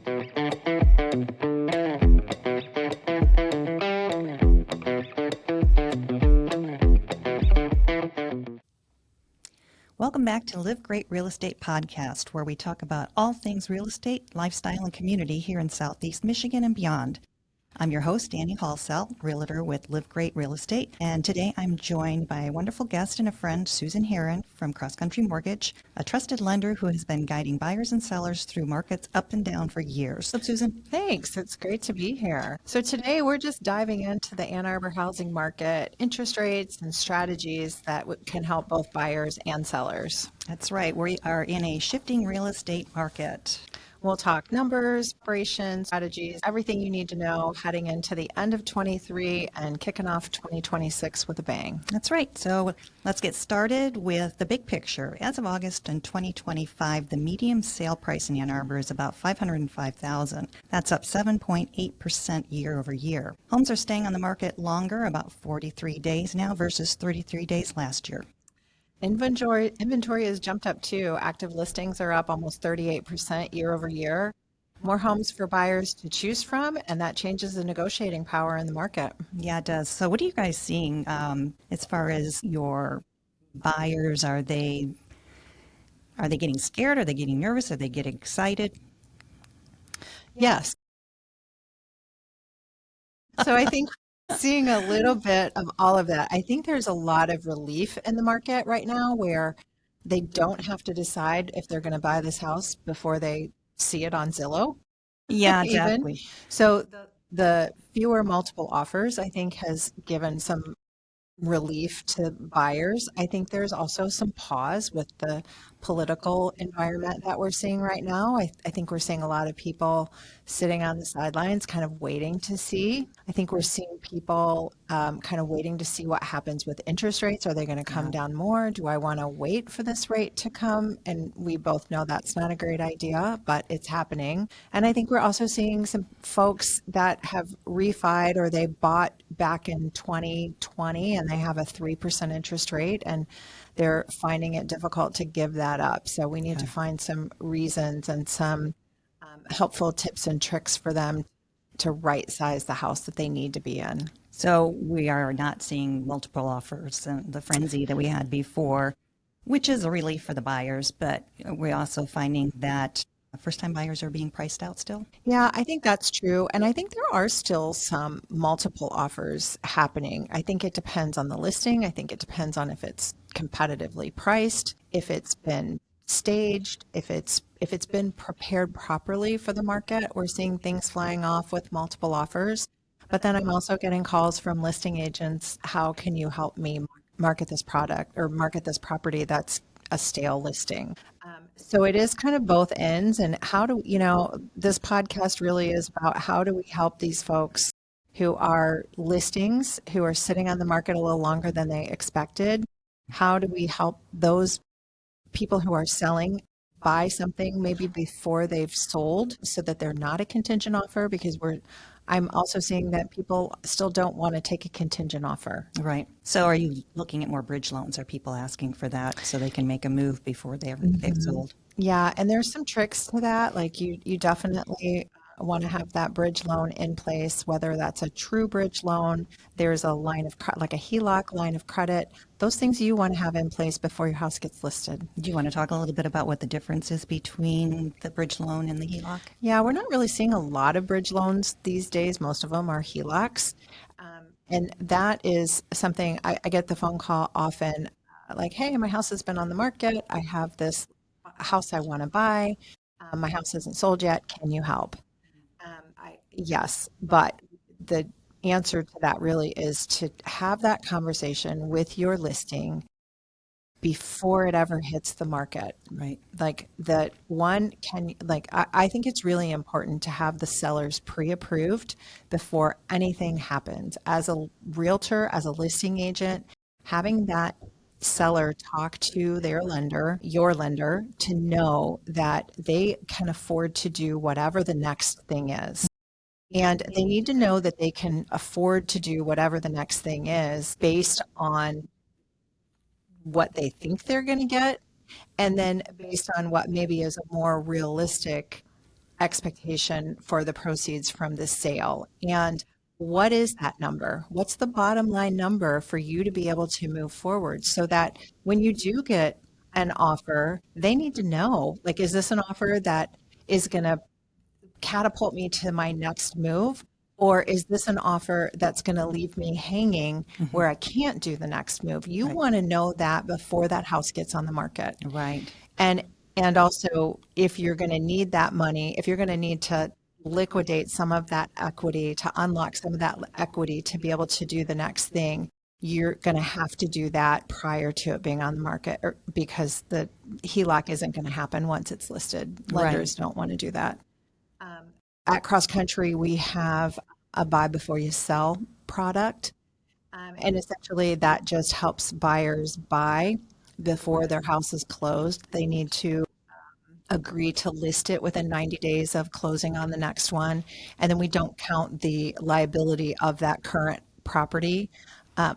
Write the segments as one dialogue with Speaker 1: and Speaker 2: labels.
Speaker 1: Welcome back to LIVgreat Real Estate Podcast, where we talk about all things real estate, lifestyle, and community here in Southeast Michigan and beyond. I'm your host, Dani Halsell, realtor with LIVgreat Real Estate, and today I'm joined by a wonderful guest and a friend, Susan Heren from Cross Country Mortgage, a trusted lender who has been guiding buyers and sellers through markets up and down for years. So, Susan?
Speaker 2: Thanks. It's great to be here. So today we're just diving into the Ann Arbor housing market, interest rates, and strategies that can help both buyers and sellers.
Speaker 1: That's right. We are in a shifting real estate market.
Speaker 2: We'll talk numbers, operations, strategies, everything you need to know heading into the end of 23 and kicking off 2026 with a bang.
Speaker 1: That's right. So let's get started with the big picture. As of August in 2025, the median sale price in Ann Arbor is about $505,000. That's up 7.8% year over year. Homes are staying on the market longer, about 43 days now versus 33 days last year.
Speaker 2: Inventory has jumped up too. Active listings are up almost 38% year over year. More homes for buyers to choose from, and that changes the negotiating power in the market.
Speaker 1: Yeah, it does. So what are you guys seeing as far as your buyers? Are they getting scared? Are they getting nervous? Are they getting excited?
Speaker 2: Yes. So I think seeing a little bit of all of that. I think there's a lot of relief in the market right now where they don't have to decide if they're going to buy this house before they see it on Zillow.
Speaker 1: Yeah, exactly.
Speaker 2: So the fewer multiple offers, I think, has given some relief to buyers. I think there's also some pause with the political environment that we're seeing right now. I think we're seeing a lot of people sitting on the sidelines kind of waiting to see. I think we're seeing people kind of waiting to see what happens with interest rates. Are they going to come down more? Do I want to wait for this rate to come? And we both know that's not a great idea, but it's happening. And I think we're also seeing some folks that have refied or they bought back in 2020 and they have a 3% interest rate and they're finding it difficult to give that up. So we need to find some reasons and some helpful tips and tricks for them to right size the house that they need to be in.
Speaker 1: So we are not seeing multiple offers and the frenzy that we had before, which is a relief for the buyers, but we're also finding that first-time buyers are being priced out still.
Speaker 2: Yeah, I think that's true. And I think there are still some multiple offers happening. I think it depends on the listing. I think it depends on if it's competitively priced, if it's been staged, if it's been prepared properly for the market. We're seeing things flying off with multiple offers. But then I'm also getting calls from listing agents. How can you help me market this product or market this property that's a stale listing? So it is kind of both ends. And how do, this podcast really is about how do we help these folks who are listings, who are sitting on the market a little longer than they expected? How do we help those people who are selling buy something maybe before they've sold so that they're not a contingent offer? Because I'm also seeing that people still don't want to take a contingent offer.
Speaker 1: Right. So are you looking at more bridge loans? Are people asking for that so they can make a move before they've sold?
Speaker 2: Yeah, and there's some tricks to that. Like you definitely want to have that bridge loan in place, whether that's a true bridge loan, there's a line of like a HELOC line of credit. Those things you want to have in place before your house gets listed.
Speaker 1: Do you want to talk a little bit about what the difference is between the bridge loan and the HELOC?
Speaker 2: Yeah, we're not really seeing a lot of bridge loans these days. Most of them are HELOCs. And that is something I get the phone call often like, hey, my house has been on the market. I have this house I want to buy. My house isn't sold yet. Can you help? Yes, but the answer to that really is to have that conversation with your listing before it ever hits the market.
Speaker 1: Right.
Speaker 2: Like that one I think it's really important to have the sellers pre-approved before anything happens. As a realtor, as a listing agent, having that seller talk to their lender, your lender, to know that they can afford to do whatever the next thing is. And they need to know that they can afford to do whatever the next thing is based on what they think they're going to get, and then based on what maybe is a more realistic expectation for the proceeds from the sale. And what is that number? What's the bottom line number for you to be able to move forward so that when you do get an offer, they need to know, like, is this an offer that is going to catapult me to my next move? Or is this an offer that's going to leave me hanging where I can't do the next move? You
Speaker 1: Right.
Speaker 2: want to know that before that house gets on the market.
Speaker 1: Right.
Speaker 2: And also, if you're going to need that money, if you're going to need to liquidate some of that equity, to unlock some of that equity to be able to do the next thing, you're going to have to do that prior to it being on the market, or because the HELOC isn't going to happen once it's listed. Lenders don't want to do that. At Cross Country, we have a buy before you sell product. And essentially that just helps buyers buy before their house is closed. They need to agree to list it within 90 days of closing on the next one. And then we don't count the liability of that current property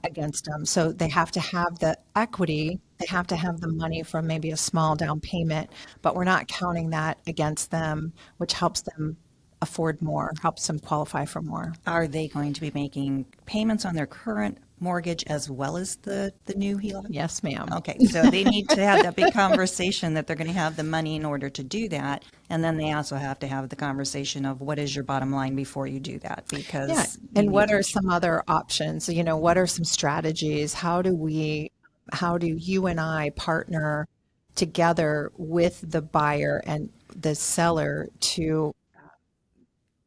Speaker 2: against them. So they have to have the equity, they have to have the money from maybe a small down payment, but we're not counting that against them, which helps them afford more, helps them qualify for more.
Speaker 1: Are they going to be making payments on their current mortgage as well as the new HELOC?
Speaker 2: Yes, ma'am.
Speaker 1: Okay, so they need to have that big conversation that they're going to have the money in order to do that. And then they also have to have the conversation of what is your bottom line before you do that, because
Speaker 2: Yeah. And what are some other options? You know, what are some strategies? How do you and I partner together with the buyer and the seller to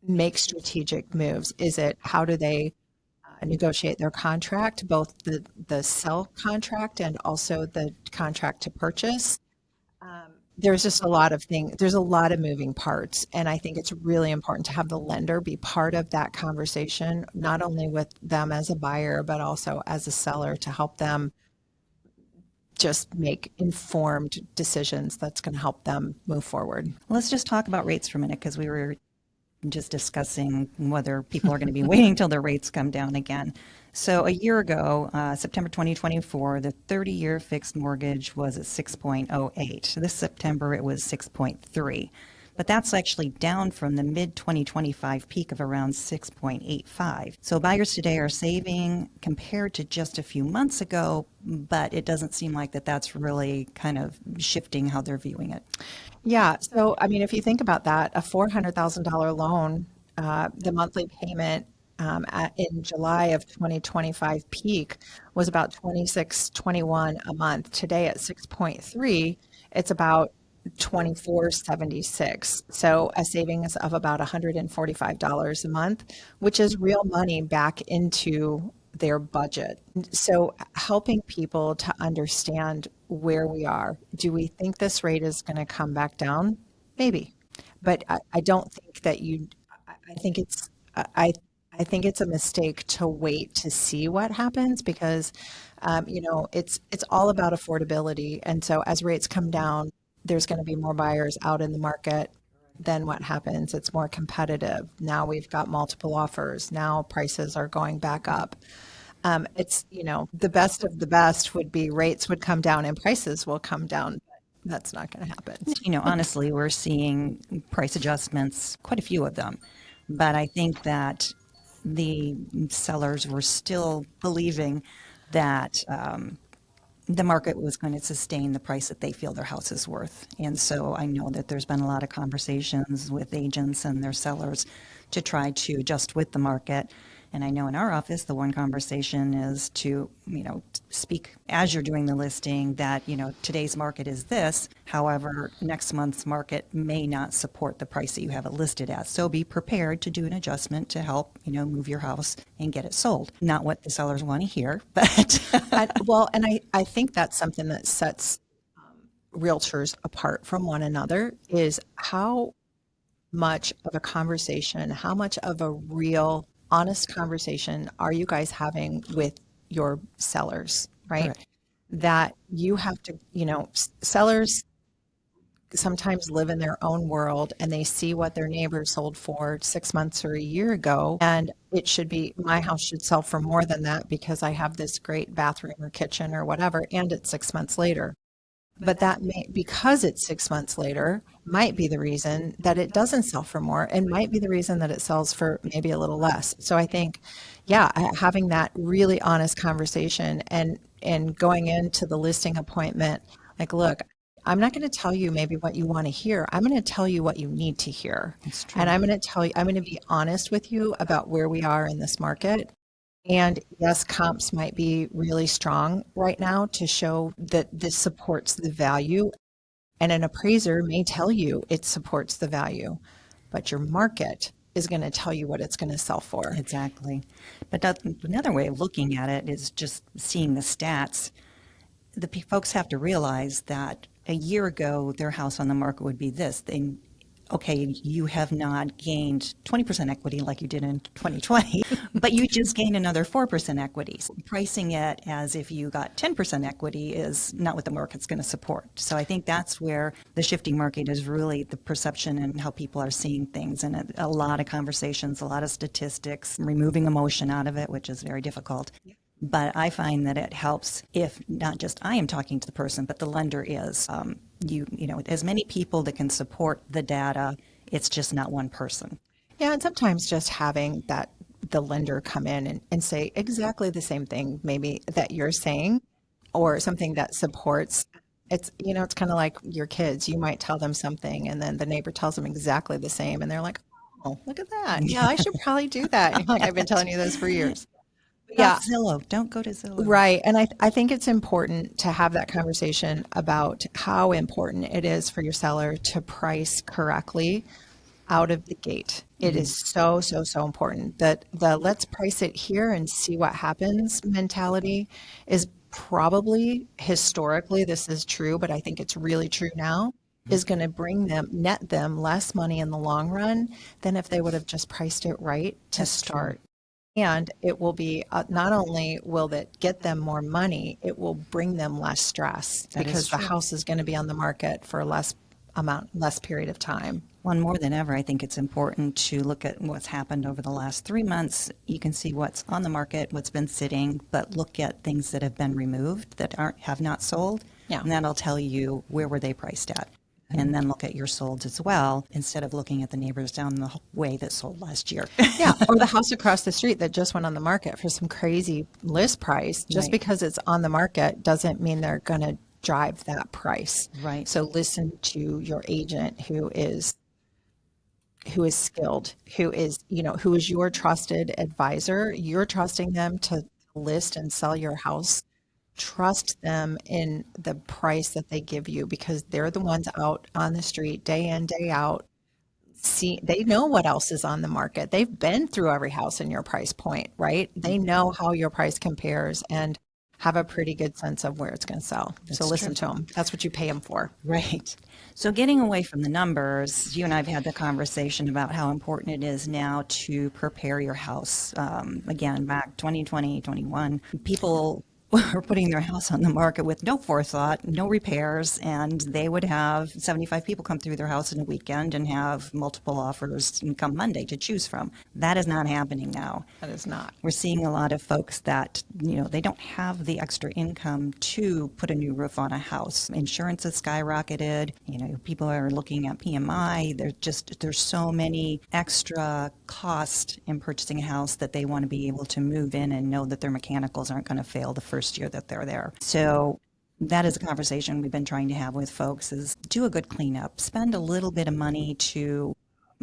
Speaker 2: make strategic moves? Is it, how do they negotiate their contract, both the sell contract and also the contract to purchase? There's just a lot of things. There's a lot of moving parts. And I think it's really important to have the lender be part of that conversation, not only with them as a buyer, but also as a seller, to help them just make informed decisions that's going to help them move forward.
Speaker 1: Let's just talk about rates for a minute, because we were just discussing whether people are going to be waiting till their rates come down again. So a year ago, September 2024, the 30-year fixed mortgage was at 6.08. This September, it was 6.3. But that's actually down from the mid-2025 peak of around 6.85. So buyers today are saving compared to just a few months ago, but it doesn't seem like that's really kind of shifting how they're viewing it.
Speaker 2: Yeah. So, I mean, if you think about that, a $400,000 loan, the monthly payment in July of 2025 peak was about $26.21 a month. Today at 6.3, it's about $24.76. So a savings of about $145 a month, which is real money back into their budget. So helping people to understand where we are. Do we think this rate is going to come back down? Maybe. But I don't think that I think it's a mistake to wait to see what happens, because it's all about affordability. And so as rates come down, there's going to be more buyers out in the market. Then what happens? It's more competitive. Now we've got multiple offers. Now prices are going back up. It's, the best of the best would be rates would come down and prices will come down. But that's not going to happen.
Speaker 1: Honestly, we're seeing price adjustments, quite a few of them. But I think that the sellers were still believing that the market was going to sustain the price that they feel their house is worth. And so I know that there's been a lot of conversations with agents and their sellers to try to adjust with the market. And I know in our office, the one conversation is to, speak as you're doing the listing that, today's market is this. However, next month's market may not support the price that you have it listed at. So be prepared to do an adjustment to help, move your house and get it sold. Not what the sellers want to hear, but.
Speaker 2: I think that's something that sets realtors apart from one another, is how much of a conversation, how much of a real honest conversation are you guys having with your sellers, right?
Speaker 1: Correct.
Speaker 2: That you have to, sellers sometimes live in their own world and they see what their neighbor sold for 6 months or a year ago. And it should be, my house should sell for more than that because I have this great bathroom or kitchen or whatever. And it's 6 months later. But that may, because it's 6 months later, might be the reason that it doesn't sell for more and might be the reason that it sells for maybe a little less. So I think, yeah, having that really honest conversation and going into the listing appointment, like, look, I'm not going to tell you maybe what you want to hear. I'm going to tell you what you need to hear.
Speaker 1: That's true.
Speaker 2: And I'm going to tell you, I'm going to be honest with you about where we are in this market. And yes, comps might be really strong right now to show that this supports the value. And an appraiser may tell you it supports the value, but your market is going to tell you what it's going to sell for.
Speaker 1: Exactly. But another way of looking at it is just seeing the stats. The folks have to realize that a year ago, their house on the market would be this. Okay, you have not gained 20% equity like you did in 2020, but you just gained another 4% equity. Pricing it as if you got 10% equity is not what the market's going to support. So I think that's where the shifting market is really the perception and how people are seeing things, and a lot of conversations, a lot of statistics, removing emotion out of it, which is very difficult. But I find that it helps if not just I am talking to the person, but the lender is. You know, as many people that can support the data, it's just not one person.
Speaker 2: Yeah, and sometimes just having that the lender come in and say exactly the same thing maybe that you're saying, or something that supports. It's, you know, it's kind of like your kids. You might tell them something and then the neighbor tells them exactly the same and they're like, oh, look at that. Yeah, I should probably do that. You're like, I've been telling you this for years.
Speaker 1: Yeah, Zillow. Don't go to Zillow.
Speaker 2: Right. And I think it's important to have that conversation about how important it is for your seller to price correctly out of the gate. It is so, so, so important that the let's price it here and see what happens mentality is probably historically, this is true, but I think it's really true now, is going to net them less money in the long run than if they would have just priced it right to start. And it will be, not only will it get them more money, it will bring them less stress because the house is going to be on the market for less period of time.
Speaker 1: Well, and more than ever, I think it's important to look at what's happened over the last 3 months. You can see what's on the market, what's been sitting, but look at things that have been removed that have not sold.
Speaker 2: Yeah.
Speaker 1: And that'll tell you where were they priced at. And then look at your solds as well, instead of looking at the neighbors down the way that sold last year.
Speaker 2: Yeah, or the house across the street that just went on the market for some crazy list price. Just because it's on the market doesn't mean they're going to drive that price.
Speaker 1: Right.
Speaker 2: So listen to your agent who is skilled, who is your trusted advisor. You're trusting them to list and sell your house. Trust them in the price that they give you because they're the ones out on the street day in, day out. They know what else is on the market. They've been through every house in your price point, right? They know how your price compares and have a pretty good sense of where it's going to sell. So listen to them. That's what you pay them for.
Speaker 1: Right. So getting away from the numbers, you and I have had the conversation about how important it is now to prepare your house. Again, back 2020, 21, people were putting their house on the market with no forethought, no repairs, and they would have 75 people come through their house in a weekend and have multiple offers come Monday to choose from. That is not happening now.
Speaker 2: That is not.
Speaker 1: We're seeing a lot of folks that, they don't have the extra income to put a new roof on a house. Insurance has skyrocketed. People are looking at PMI. There's so many extra costs in purchasing a house that they want to be able to move in and know that their mechanicals aren't going to fail the first year that they're there. So that is a conversation we've been trying to have with folks is do a good cleanup. Spend a little bit of money to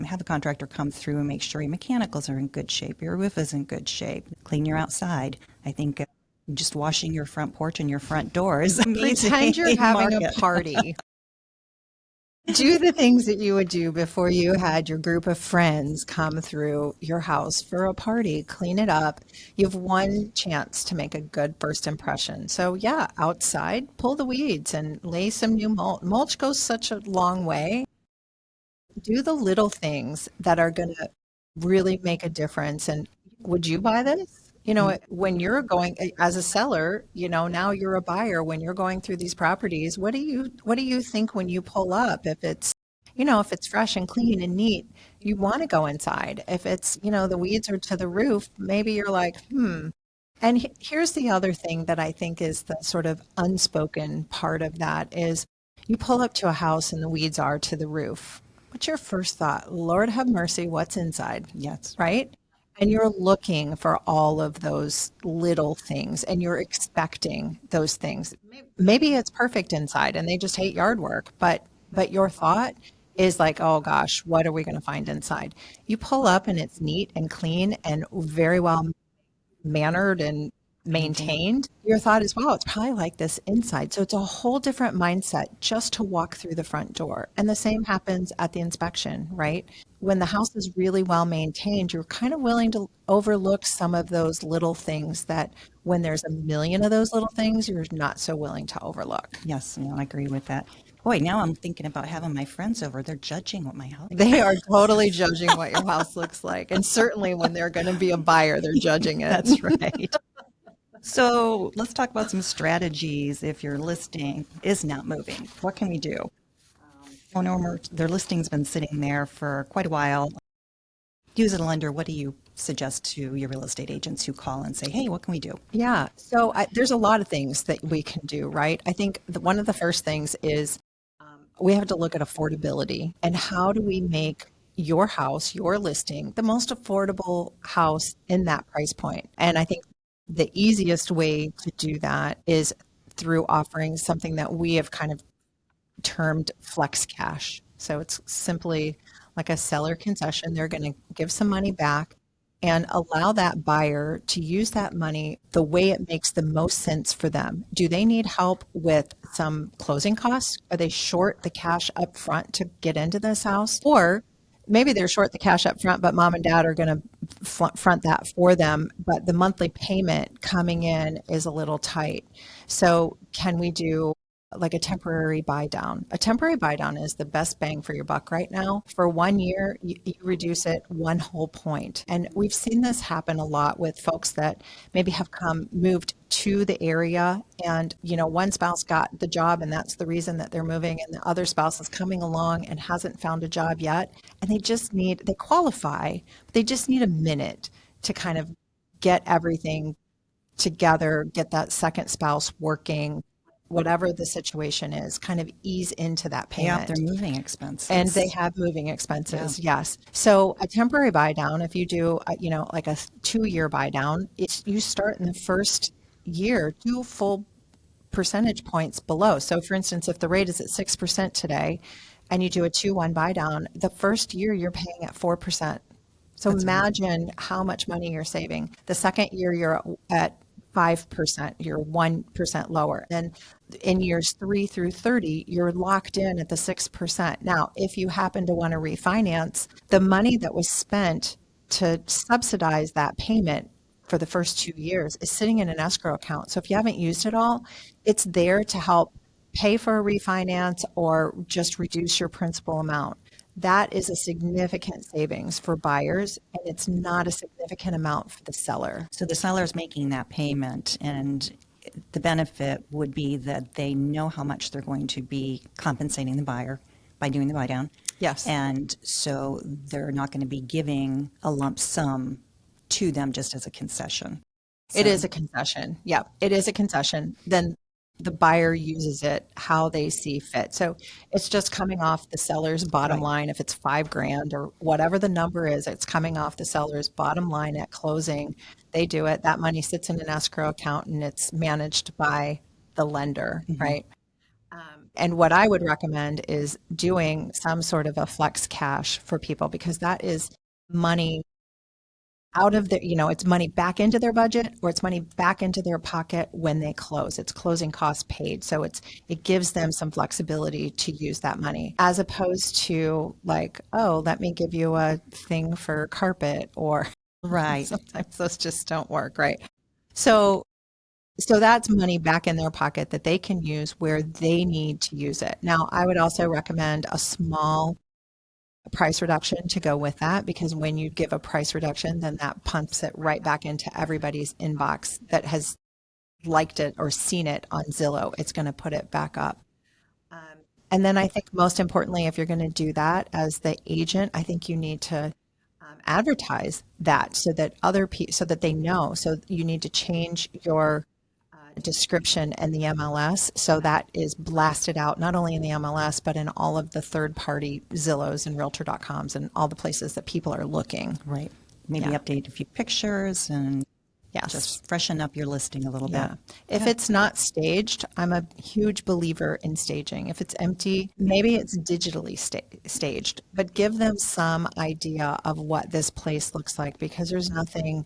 Speaker 1: have a contractor come through and make sure your mechanicals are in good shape, your roof is in good shape, clean your outside. I think just washing your front porch and your front door is amazing.
Speaker 2: Pretend you're having a party. Do the things that you would do before you had your group of friends come through your house for a party. Clean it up. You have one chance to make a good first impression. So yeah, outside, pull the weeds and lay some new mulch. Mulch goes such a long way. Do the little things that are going to really make a difference. And would you buy this? When you're going as a seller, now you're a buyer. When you're going through these properties, what do you think when you pull up? If it's fresh and clean and neat, you want to go inside. If it's, the weeds are to the roof, maybe you're like, And And here's the other thing that I think is the sort of unspoken part of that is you pull up to a house and the weeds are to the roof. What's your first thought? Lord have mercy, what's inside?
Speaker 1: Yes.
Speaker 2: Right? And you're looking for all of those little things and you're expecting those things. Maybe it's perfect inside and they just hate yard work, but your thought is like, oh gosh, what are we going to find inside? You pull up and it's neat and clean and very well mannered and maintained, your thought is, wow, it's probably like this inside. So it's a whole different mindset just to walk through the front door. And the same happens at the inspection, right? When the house is really well maintained, you're kind of willing to overlook some of those little things that when there's a million of those little things, you're not so willing to overlook.
Speaker 1: Yes, no, I agree with that. Boy, now I'm thinking about having my friends over. They're judging what my house.
Speaker 2: They are totally judging what your house looks like. And certainly when they're going to be a buyer, they're judging it.
Speaker 1: That's right. So let's talk about some strategies if your listing is not moving. What can we do? Their listing's been sitting there for quite a while. You as a lender, what do you suggest to your real estate agents who call and say, hey, what can we do?
Speaker 2: Yeah. So there's a lot of things that we can do, right? I think one of the first things is we have to look at affordability and how do we make your house, your listing, the most affordable house in that price point. And I think the easiest way to do that is through offering something that we have kind of termed flex cash. So it's simply like a seller concession. They're going to give some money back and allow that buyer to use that money the way it makes the most sense for them. Do they need help with some closing costs? Are they short the cash up front to get into this house? Or maybe they're short the cash up front, but mom and dad are going to front that for them, but the monthly payment coming in is a little tight. So can we do like a temporary buy down? A temporary buy down is the best bang for your buck right now. For 1 year, you reduce it 1 whole point. And we've seen this happen a lot with folks that maybe have moved to the area and, one spouse got the job and that's the reason that they're moving and the other spouse is coming along and hasn't found a job yet. And they qualify, but they just need a minute to kind of get everything together, get that second spouse working, whatever the situation is, kind of ease into that payment.
Speaker 1: Yeah, they're moving expenses.
Speaker 2: And they have moving expenses, yes. So a temporary buy down, if you do, like a 2-year buy down, you start in the first year 2 full percentage points below. So for instance, if the rate is at 6% today and you do a 2-1 buy down, the first year you're paying at 4%. So imagine how much money you're saving. The second year you're at 5%, you're 1% lower. And in years 3 through 30, you're locked in at the 6%. Now, if you happen to want to refinance, the money that was spent to subsidize that payment for the first 2 years is sitting in an escrow account. So if you haven't used it all, it's there to help pay for a refinance or just reduce your principal amount. That is a significant savings for buyers, and it's not a significant amount for the seller.
Speaker 1: So the seller is making that payment, and the benefit would be that they know how much they're going to be compensating the buyer by doing the buy down.
Speaker 2: Yes.
Speaker 1: And so they're not going to be giving a lump sum to them just as a concession.
Speaker 2: It is a concession. Yeah, it is a concession. Then the buyer uses it how they see fit. So it's just coming off the seller's bottom line. If it's $5,000 or whatever the number is, it's coming off the seller's bottom line at closing. They do it. That money sits in an escrow account and it's managed by the lender, right? And what I would recommend is doing some sort of a flex cash for people, because that is money out of it's money back into their budget or it's money back into their pocket when they close. It's closing costs paid. So it gives them some flexibility to use that money, as opposed to like, oh, let me give you a thing for carpet, or
Speaker 1: Right.
Speaker 2: sometimes those just don't work, right? So that's money back in their pocket that they can use where they need to use it. Now, I would also recommend a small price reduction to go with that, because when you give a price reduction, then that pumps it right back into everybody's inbox that has liked it or seen it on Zillow. It's going to put it back up. And then I think most importantly, if you're going to do that as the agent, I think you need to advertise that so that other people, so that they know. So you need to change your description in the MLS so that is blasted out not only in the MLS but in all of the third-party Zillows and Realtor.coms and all the places that people are looking.
Speaker 1: Right. Maybe update a few pictures and just freshen up your listing a little bit.
Speaker 2: If it's not staged, I'm a huge believer in staging. If it's empty, maybe it's digitally staged, but give them some idea of what this place looks like, because there's nothing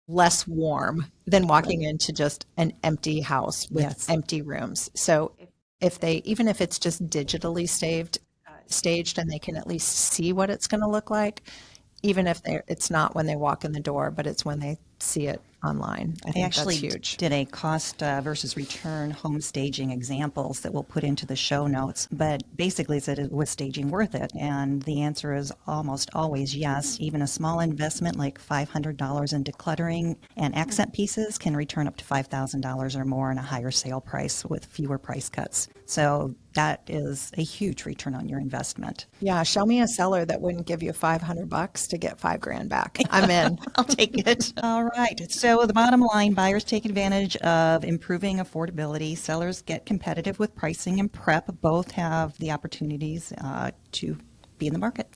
Speaker 2: less warm than walking into just an empty house with empty rooms. So even if it's just digitally staged and they can at least see what it's going to look like, even if it's not when they walk in the door, but it's when they see it online. I think
Speaker 1: actually
Speaker 2: that's huge.
Speaker 1: Did a cost versus return home staging examples that we'll put into the show notes. But basically, is it was staging worth it? And the answer is almost always yes. Even a small investment like $500 in decluttering and accent pieces can return up to $5,000 or more in a higher sale price with fewer price cuts. So that is a huge return on your investment.
Speaker 2: Yeah, show me a seller that wouldn't give you $500 to get $5,000 back. I'm in.
Speaker 1: I'll take it. All right. So the bottom line, buyers take advantage of improving affordability. Sellers get competitive with pricing and prep. Both have the opportunities to be in the market.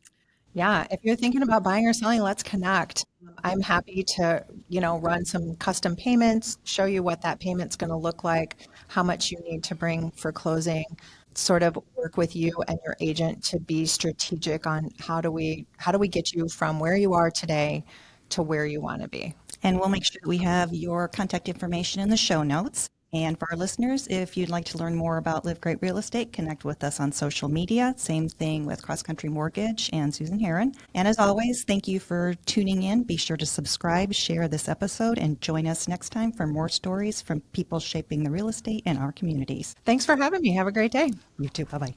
Speaker 2: Yeah, if you're thinking about buying or selling, let's connect. I'm happy to, run some custom payments, show you what that payment's going to look like, how much you need to bring for closing, sort of work with you and your agent to be strategic on how do we get you from where you are today to where you want to be.
Speaker 1: And we'll make sure we have your contact information in the show notes. And for our listeners, if you'd like to learn more about LIVgreat Real Estate, connect with us on social media. Same thing with Cross Country Mortgage and Susan Heren. And as always, thank you for tuning in. Be sure to subscribe, share this episode, and join us next time for more stories from people shaping the real estate in our communities.
Speaker 2: Thanks for having me. Have a great day.
Speaker 1: You too. Bye-bye.